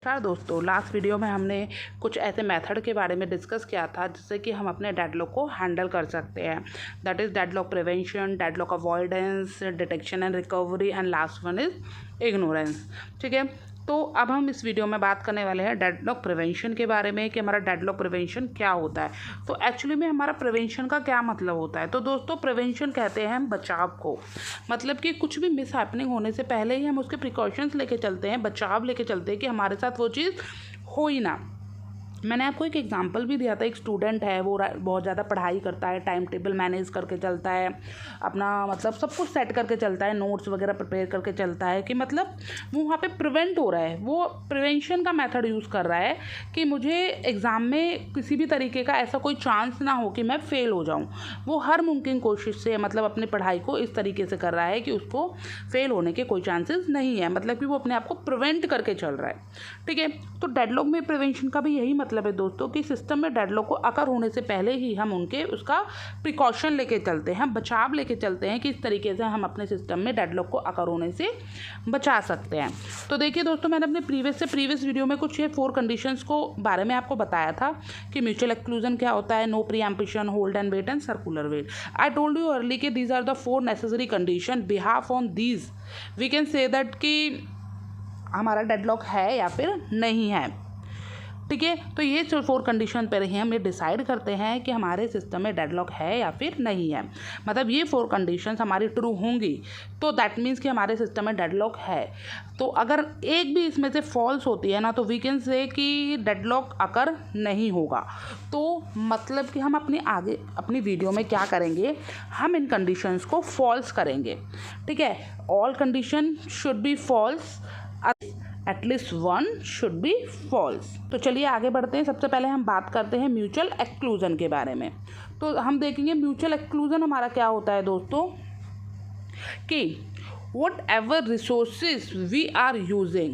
नमस्कार दोस्तों, last video में हमने कुछ ऐसे मेथड के बारे में डिस्कस किया था जिससे कि हम अपने डेडलॉक को हैंडल कर सकते हैं। That is deadlock prevention, deadlock avoidance, detection and recovery and last one is ignorance. ठीक है, तो अब हम इस वीडियो में बात करने वाले हैं डेडलॉक प्रिवेंशन के बारे में कि हमारा डेडलॉक प्रिवेंशन क्या होता है। तो एक्चुअली में हमारा प्रिवेंशन का क्या मतलब होता है। तो दोस्तों, प्रिवेंशन कहते हैं हम बचाव को, मतलब कि कुछ भी मिस हैपनिंग होने से पहले ही हम उसके प्रिकॉशंस लेके चलते हैं, बचाव लेके चलते हैं कि हमारे साथ वो चीज़ हो ही ना। मैंने आपको एक एग्जांपल भी दिया था। एक स्टूडेंट है, वो बहुत ज़्यादा पढ़ाई करता है, टाइम टेबल मैनेज करके चलता है, अपना मतलब सब कुछ सेट करके चलता है, नोट्स वगैरह प्रिपेयर करके चलता है कि मतलब वो वहाँ पे प्रिवेंट हो रहा है, वो प्रिवेंशन का मेथड यूज़ कर रहा है कि मुझे एग्ज़ाम में किसी भी तरीके का ऐसा कोई चांस ना हो कि मैं फ़ेल हो जाऊँ। वो हर मुमकिन कोशिश से मतलब अपनी पढ़ाई को इस तरीके से कर रहा है कि उसको फ़ेल होने के कोई चांसेस नहीं है, मतलब कि वो अपने आप को प्रिवेंट करके चल रहा है। ठीक है, तो डेडलॉक में प्रिवेंशन का भी यही मतलब है दोस्तों कि सिस्टम में डेडलॉक को अकर होने से पहले ही हम उसका प्रिकॉशन लेके चलते हैं, बचाव लेके चलते हैं कि इस तरीके से हम अपने सिस्टम में डेडलॉक को अकर होने से बचा सकते हैं। तो देखिए दोस्तों, मैंने अपने प्रीवियस वीडियो में कुछ ये 4 कंडीशंस को बारे में आपको बताया था कि म्यूचुअल एक्सक्लूजन क्या होता है, no preemption, hold and wait and circular wait. I told you early कि these are the 4 necessary condition. Behalf on these we can say that कि हमारा डेडलॉक है या फिर नहीं है। ठीक है, तो ये 4 कंडीशन पर ही हम ये डिसाइड करते हैं कि हमारे सिस्टम में डेडलॉक है या फिर नहीं है। मतलब ये 4 कंडीशंस हमारी ट्रू होंगी तो दैट मीन्स कि हमारे सिस्टम में डेडलॉक है। तो अगर एक भी इसमें से फॉल्स होती है ना, तो वी कैन से कि डेडलॉक अकर नहीं होगा। तो मतलब कि हम अपनी वीडियो में क्या करेंगे, हम इन कंडीशंस को फॉल्स करेंगे। ठीक है, all condition should be false, at least 1 should be false. तो चलिए आगे बढ़ते हैं। सबसे पहले हम बात करते हैं म्यूचुअल एक्सक्लूजन के बारे में। तो हम देखेंगे म्यूचुअल एक्सक्लूजन हमारा क्या होता है दोस्तों कि whatever resources we are using,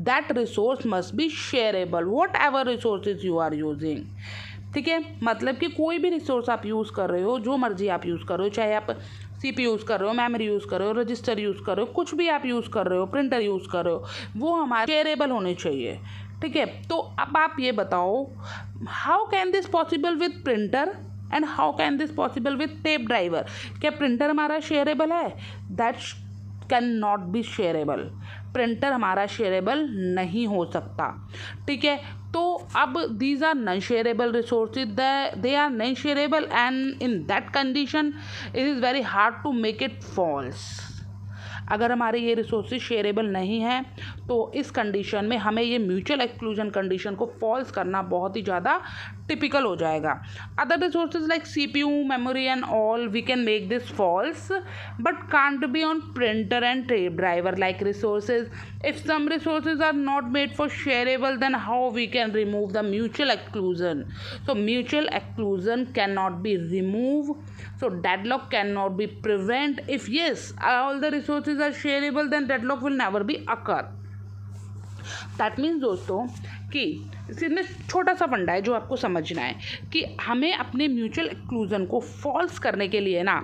that resource must be shareable, whatever resources you are using। ठीक है, मतलब कि कोई भी रिसोर्स आप यूज़ कर रहे हो, जो मर्जी आप यूज़ कर रहे हो, चाहे आप CPU यूज़ कर रहे हो, मेमोरी यूज़ कर रहे हो, रजिस्टर यूज़ कर रहे हो, कुछ भी आप यूज़ कर रहे हो, प्रिंटर यूज़ कर रहे हो, वो हमारे शेयरेबल होने चाहिए। ठीक है, तो अब आप ये बताओ, how can this possible with printer and how can this possible with tape driver. क्या प्रिंटर हमारा शेयरेबल है? That can not be shareable. Printer हमारा शेयरेबल नहीं हो सकता। ठीक है, तो अब these are non shareable resources, they are non shareable and in that condition it is very hard to make it false. अगर हमारे ये रिसोर्सेज शेयरेबल नहीं हैं तो इस कंडीशन में हमें ये म्यूचुअल एक्सक्लूजन कंडीशन को फॉल्स करना बहुत ही ज़्यादा टिपिकल हो जाएगा। Other resources like CPU, memory and all, we can make this false but can't be on printer and tape driver like resources. If some resources are not made for shareable, then how we can remove the mutual exclusion. So mutual exclusion can not be remove, so deadlock cannot be prevent. If yes, all the resources are shareable, then deadlock will never be occur. That means दोस्तों कि इसमें छोटा सा फंडा है जो आपको समझना है कि हमें अपने म्यूचुअल एक्सक्लूजन को फॉल्स करने के लिए ना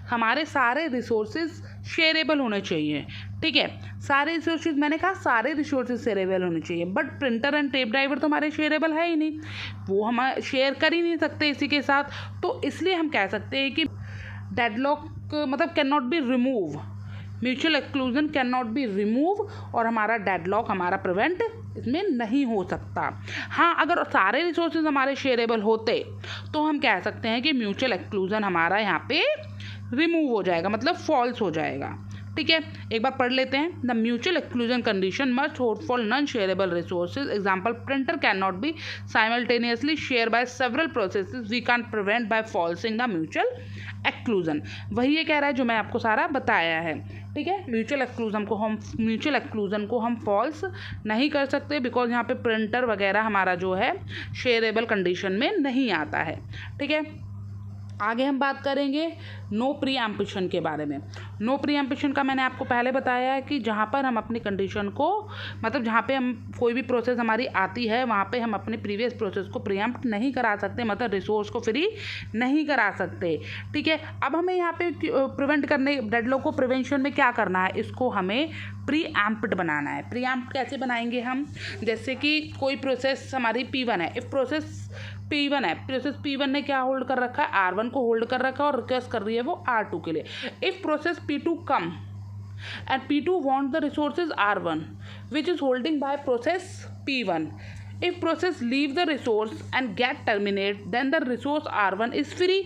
हमारे सारे रिसोर्सेज शेयरेबल होने चाहिए। ठीक है, सारे रिसोर्सेज, मैंने कहा सारे रिसोर्सेज शेयरेबल होने चाहिए, but printer and tape driver तो हमारे शेयरेबल है ही नहीं, वो हम शेयर कर ही नहीं सकते इसी के साथ। तो इसलिए हम कह सकते हैं कि डेडलॉक मतलब can not be remove, mutual exclusion can not be remove और हमारा डेडलॉक हमारा प्रिवेंट इसमें नहीं हो सकता। हाँ, अगर सारे रिसोर्सेज हमारे शेयरेबल होते तो हम कह सकते हैं कि म्यूचुअल एक्सक्लूजन हमारा यहाँ पे रिमूव हो जाएगा, मतलब फॉल्स हो जाएगा। ठीक है, एक बार पढ़ लेते हैं। The mutual exclusion condition must hold for non shareable resources. Example, printer can not be simultaneously share by several processes, we can prevent by falsifying the mutual exclusion. वही ये कह रहा है जो मैं आपको सारा बताया है। ठीक है, म्यूचुअल एक्सक्लूजन को हम फॉल्स नहीं कर सकते बिकॉज यहाँ पे प्रिंटर वगैरह हमारा जो है शेयरेबल कंडीशन में नहीं आता है। ठीक है, आगे हम बात करेंगे नो प्रीएम्पशन के बारे में। नो प्रीएम्पशन का मैंने आपको पहले बताया है कि जहाँ पर हम अपनी कंडीशन को, मतलब जहाँ पे हम कोई भी प्रोसेस हमारी आती है वहाँ पे हम अपने प्रीवियस प्रोसेस को प्रीएम्प्ट नहीं करा सकते, मतलब रिसोर्स को फ्री नहीं करा सकते। ठीक है, अब हमें यहाँ पे प्रिवेंट करने, डेडलॉक को प्रिवेंशन में क्या करना है, इसको हमें प्री एम्प्ड बनाना है। प्री एम्प्ड कैसे बनाएंगे हम, जैसे कि कोई प्रोसेस हमारी P1 है, इफ प्रोसेस P1 है, प्रोसेस P1 ने क्या होल्ड कर रखा है, R1 को होल्ड कर रखा है और रिक्वेस्ट कर रही है वो R2 के लिए। If process P2 come and P2 want the resources R1 which is holding by process P1. If process leave the resource and get terminate, then the resource R1 is free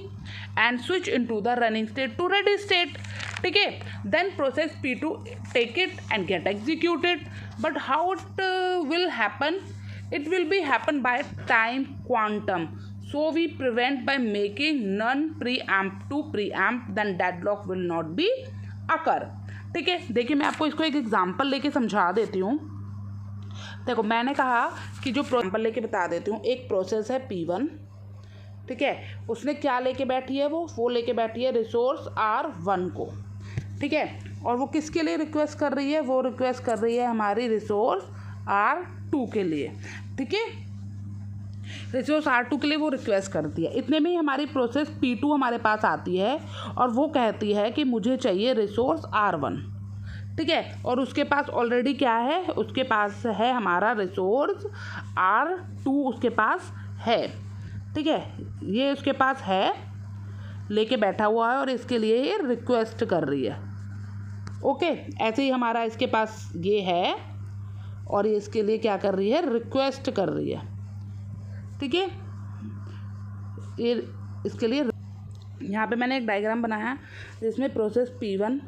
and switch into the running state to ready state. ठीक है, then process P2 take it and get executed. But how it will happen? It will be happen by time quantum. So we prevent by making none preamp to preamp, then deadlock will not be occur. ठीक है, देखिए मैं आपको इसको एक example लेके समझा देती हूँ। देखो मैंने कहा कि जो एग्जांपल लेके बता देती हूँ, एक प्रोसेस है P1, ठीक है, उसने क्या लेके बैठी है, वो लेके बैठी है रिसोर्स R1 को, ठीक है, और वो किसके लिए रिक्वेस्ट कर रही है, वो रिक्वेस्ट कर रही है हमारी रिसोर्स R2 के लिए, ठीक है, रिसोर्स R2 के लिए वो रिक्वेस्ट करती है। इतने में ही हमारी प्रोसेस P2 हमारे पास आती है और वो कहती है कि मुझे चाहिए रिसोर्स R1, ठीक है, और उसके पास ऑलरेडी क्या है, उसके पास है हमारा रिसोर्स R2, उसके पास है, ठीक है, ये उसके पास है, लेके बैठा हुआ है और इसके लिए ये रिक्वेस्ट कर रही है। ओके, ऐसे ही हमारा इसके पास ये है और ये इसके लिए क्या कर रही है, रिक्वेस्ट कर रही है, ठीक है, ये इसके लिए यहाँ पे मैंने एक डायग्राम बनाया जिसमें प्रोसेस P1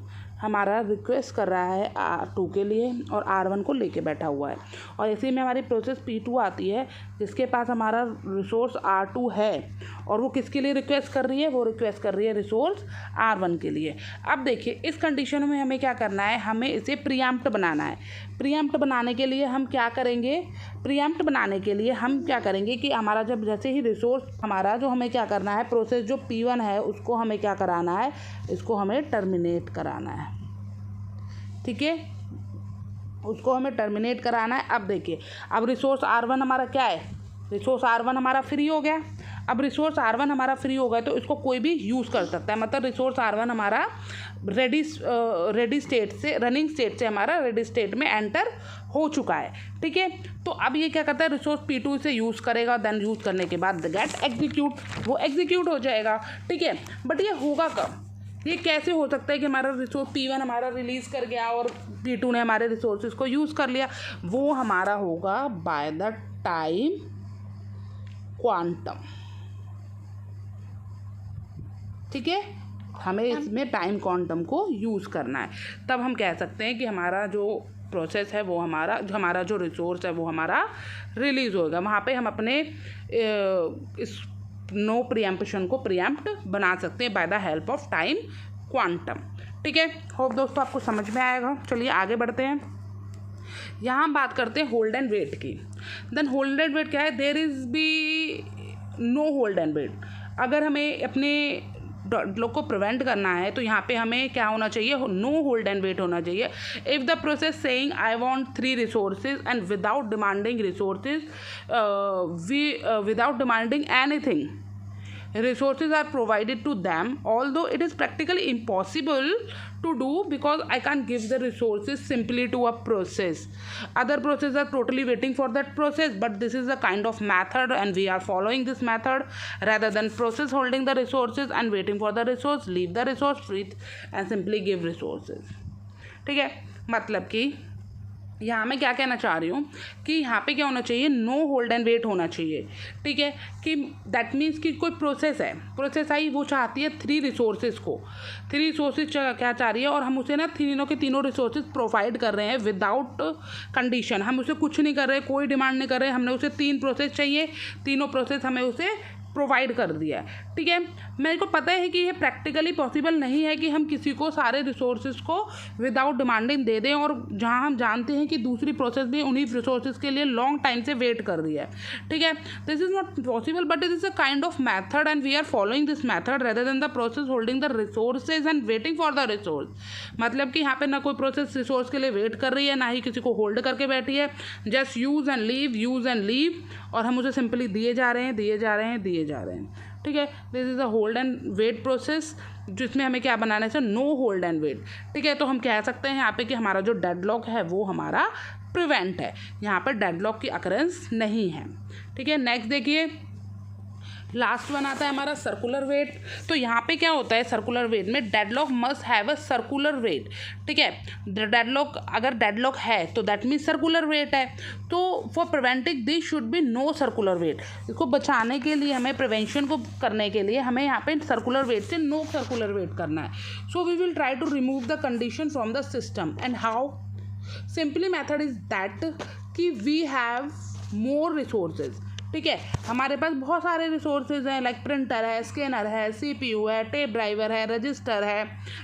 हमारा रिक्वेस्ट कर रहा है R2 के लिए और R1 को लेके बैठा हुआ है, और इसी में हमारी प्रोसेस P2 आती है जिसके पास हमारा रिसोर्स R2 है और वो किसके लिए रिक्वेस्ट कर रही है, वो रिक्वेस्ट कर रही है रिसोर्स R1 के लिए। अब देखिए इस कंडीशन में हमें क्या करना है, हमें इसे प्रीएम्प्ट बनाना है। प्रीएम्प्ट बनाने के लिए हम क्या करेंगे, प्रीएम्प्ट बनाने के लिए हम क्या करेंगे कि हमारा जब जैसे ही रिसोर्स हमारा जो हमें क्या करना है, प्रोसेस जो P1 है उसको हमें क्या कराना है, इसको हमें टर्मिनेट कराना है, ठीक है, उसको हमें टर्मिनेट कराना है। अब देखिए अब रिसोर्स R1 हमारा क्या है, रिसोर्स R1 हमारा फ्री हो गया। अब रिसोर्स R1 हमारा फ्री हो गया तो इसको कोई भी यूज़ कर सकता है, मतलब रिसोर्स R1 हमारा रेडी स्टेट से, रनिंग स्टेट से हमारा रेडी स्टेट में एंटर हो चुका है, ठीक है। तो अब ये क्या करता है, रिसोर्स P2 से यूज़ करेगा, देन यूज़ करने के बाद गेट एग्जीक्यूट, वो एग्जीक्यूट हो जाएगा, ठीक है। बट ये होगा कब, ये कैसे हो सकता है कि हमारा रिसोर्स P1 हमारा रिलीज़ कर गया और P2 ने हमारे रिसोर्सेज को यूज़ कर लिया, वो हमारा होगा बाय द टाइम क्वांटम, ठीक है, हमें इसमें टाइम क्वांटम को यूज़ करना है। तब हम कह सकते हैं कि हमारा जो प्रोसेस है वो हमारा जो रिसोर्स है वो हमारा रिलीज़ होगा। वहाँ पे हम अपने इस नो प्रीएम्प्शन को प्रीएम्प्ट बना सकते हैं by the help of time quantum, ठीक है। होप दोस्तों आपको समझ में आएगा। चलिए आगे बढ़ते हैं। यहाँ हम बात करते हैं होल्ड एंड वेट की। देन होल्ड एंड वेट क्या है, there is be no hold and wait. अगर हमें अपने लोग को प्रिवेंट करना है तो यहाँ पे हमें क्या होना चाहिए, नो होल्ड एंड वेट होना चाहिए। If the process saying I want 3 resources and without demanding resources, without demanding anything, resources are provided to them, although it is practically impossible to do because I can't give the resources simply to a process. Other processes are totally waiting for that process, but this is a kind of method and we are following this method rather than process holding the resources and waiting for the resource, leave the resource free and simply give resources, ठीक है। मतलब कि यहाँ मैं क्या कहना चाह रही हूँ कि यहाँ पे क्या होना चाहिए, नो होल्ड एंड वेट होना चाहिए, ठीक है। कि दैट मीन्स कि कोई प्रोसेस है, प्रोसेस आई वो चाहती है 3 रिसोर्सेज को, 3 रिसोर्सेज क्या चाह रही है और हम उसे ना तीनों के तीनों रिसोर्सेज प्रोवाइड कर रहे हैं विदाउट कंडीशन। हम उसे कुछ नहीं कर रहे, कोई डिमांड नहीं कर रहे, हमने उसे 3 प्रोसेस चाहिए, तीनों प्रोसेस हमें उसे प्रोवाइड कर दिया है, ठीक है। मेरे को पता है कि ये प्रैक्टिकली पॉसिबल नहीं है कि हम किसी को सारे रिसोर्सेज को विदाउट डिमांडिंग दे दें, और जहां हम जानते हैं कि दूसरी प्रोसेस भी उन्हीं रिसोर्सेज के लिए लॉन्ग टाइम से वेट कर रही है, ठीक है। This is not possible but it is a kind of method and we are following this method rather than the process holding the resources and waiting for the resource. मतलब कि यहाँ पे ना कोई प्रोसेस रिसोर्स के लिए wait कर रही है, ना ही किसी को होल्ड करके बैठी है, जस्ट यूज़ एंड लीव, और हम उसे सिंपली दिए जा रहे हैं, ठीक है। This is a hold and wait process, जिसमें हमें क्या बनाना है, नो होल्ड एंड वेट, ठीक है। तो हम कह सकते हैं यहाँ पे कि हमारा जो डेडलॉक है वो हमारा प्रिवेंट है, यहाँ पर डेडलॉक की अकरेंस नहीं है, ठीक है। नेक्स्ट देखिए, लास्ट वन आता है हमारा सर्कुलर वेट। तो यहाँ पे क्या होता है सर्कुलर वेट में, deadlock must have a circular wait, ठीक है। डेडलॉक, अगर डेडलॉक है तो दैट मीन्स सर्कुलर वेट है। तो for preventing this should be no circular wait, इसको बचाने के लिए, हमें प्रिवेंशन को करने के लिए हमें यहाँ पे सर्कुलर वेट से नो सर्कुलर वेट करना है। So we will try to remove the condition from the system and how. Simply method is that कि वी हैव मोर रिसोर्सेज, ठीक है। हमारे पास बहुत सारे रिसोर्सेज हैं, लाइक प्रिंटर है, स्कैनर है, CPU है, टेप ड्राइवर है, रजिस्टर है,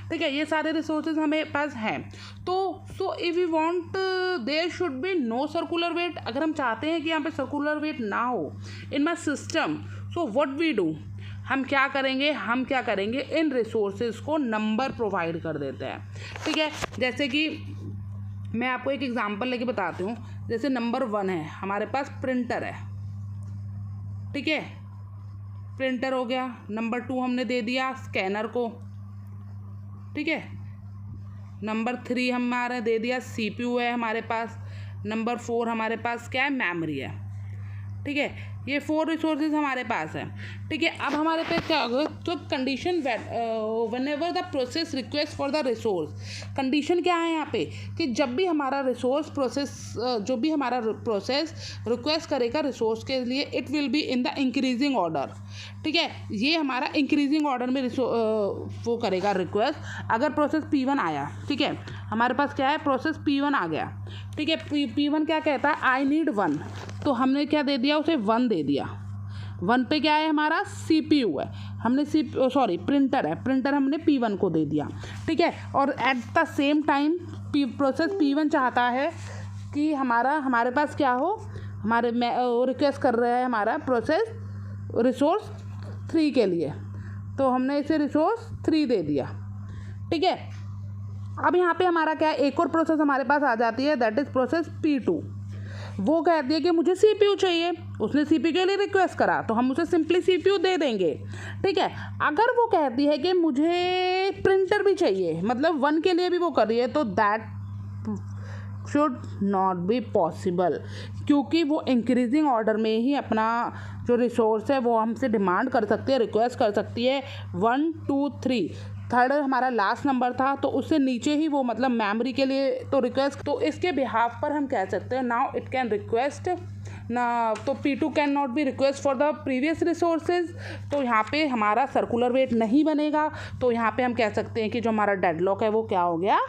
ठीक है। ये सारे रिसोर्सेज हमें पास हैं। तो so if we want there should be no circular wait, अगर हम चाहते हैं कि यहाँ पे सर्कुलर वेट ना हो in my system, so what we do, हम क्या करेंगे इन रिसोर्सेज को नंबर प्रोवाइड कर देते हैं, ठीक है। जैसे कि मैं आपको एक एग्जांपल लेके बताती हूँ। जैसे नंबर 1 है हमारे पास प्रिंटर है, ठीक है, प्रिंटर हो गया। नंबर 2 हमने दे दिया स्कैनर को, ठीक है। नंबर 3 हमारा दे दिया CPU है हमारे पास। नंबर 4 हमारे पास क्या है, मेमोरी है, ठीक है। ये 4 रिसोर्सेज हमारे पास है, ठीक है। अब हमारे पे क्या होगा, तो condition whenever the process request for the resource, condition क्या है यहाँ पे कि जब भी हमारा रिसोर्स प्रोसेस, जो भी हमारा प्रोसेस रिक्वेस्ट करेगा रिसोर्स के लिए, it will be in the increasing order, ठीक है। ये हमारा इंक्रीजिंग ऑर्डर में वो करेगा रिक्वेस्ट। अगर प्रोसेस P1 आया, ठीक है, हमारे पास क्या है, प्रोसेस P1 आ गया, ठीक है। P1 क्या कहता है, आई नीड 1, तो हमने क्या दे दिया, उसे 1 दे दिया। 1 पे क्या है हमारा, CPU है, हमने प्रिंटर है, प्रिंटर हमने P1 को दे दिया, ठीक है। और at the same time process P1 चाहता है कि हमारे पास क्या हो, हमारे में रिक्वेस्ट कर रहा है हमारा प्रोसेस रिसोर्स 3 के लिए, तो हमने इसे रिसोर्स 3 दे दिया, ठीक है। अब यहाँ पे हमारा क्या है, एक और प्रोसेस हमारे पास आ जाती है, दैट इज़ प्रोसेस P2। वो कहती है कि मुझे CPU चाहिए, उसने CPU के लिए रिक्वेस्ट करा, तो हम उसे सिंपली CPU दे देंगे, ठीक है। अगर वो कहती है कि मुझे प्रिंटर भी चाहिए, मतलब 1 के लिए भी वो कर रही है, तो that should not be possible, क्योंकि वो इंक्रीजिंग ऑर्डर में ही अपना जो रिसोर्स है वो हमसे डिमांड कर सकती है, रिक्वेस्ट कर सकती है 1 2 3। थर्ड हमारा लास्ट नंबर था, तो उससे नीचे ही वो, मतलब मेमोरी के लिए तो रिक्वेस्ट, तो इसके बिहाफ पर हम कह सकते हैं नाउ इट कैन रिक्वेस्ट ना, तो P2 can not B request for the previous resources. तो यहाँ पे हमारा सर्कुलर वेट नहीं बनेगा, तो यहाँ पे हम कह सकते हैं कि जो हमारा डेडलॉक है वो क्या हो गया,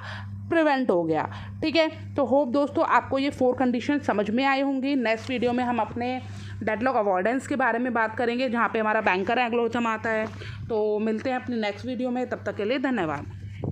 प्रिवेंट हो गया, ठीक है। तो होप दोस्तों आपको ये 4 कंडीशन समझ में आए होंगी। नेक्स्ट वीडियो में हम अपने डेडलॉक अवॉइडेंस के बारे में बात करेंगे, जहाँ पे हमारा बैंकर एल्गोरिथम आता है। तो मिलते हैं अपनी नेक्स्ट वीडियो में, तब तक के लिए धन्यवाद।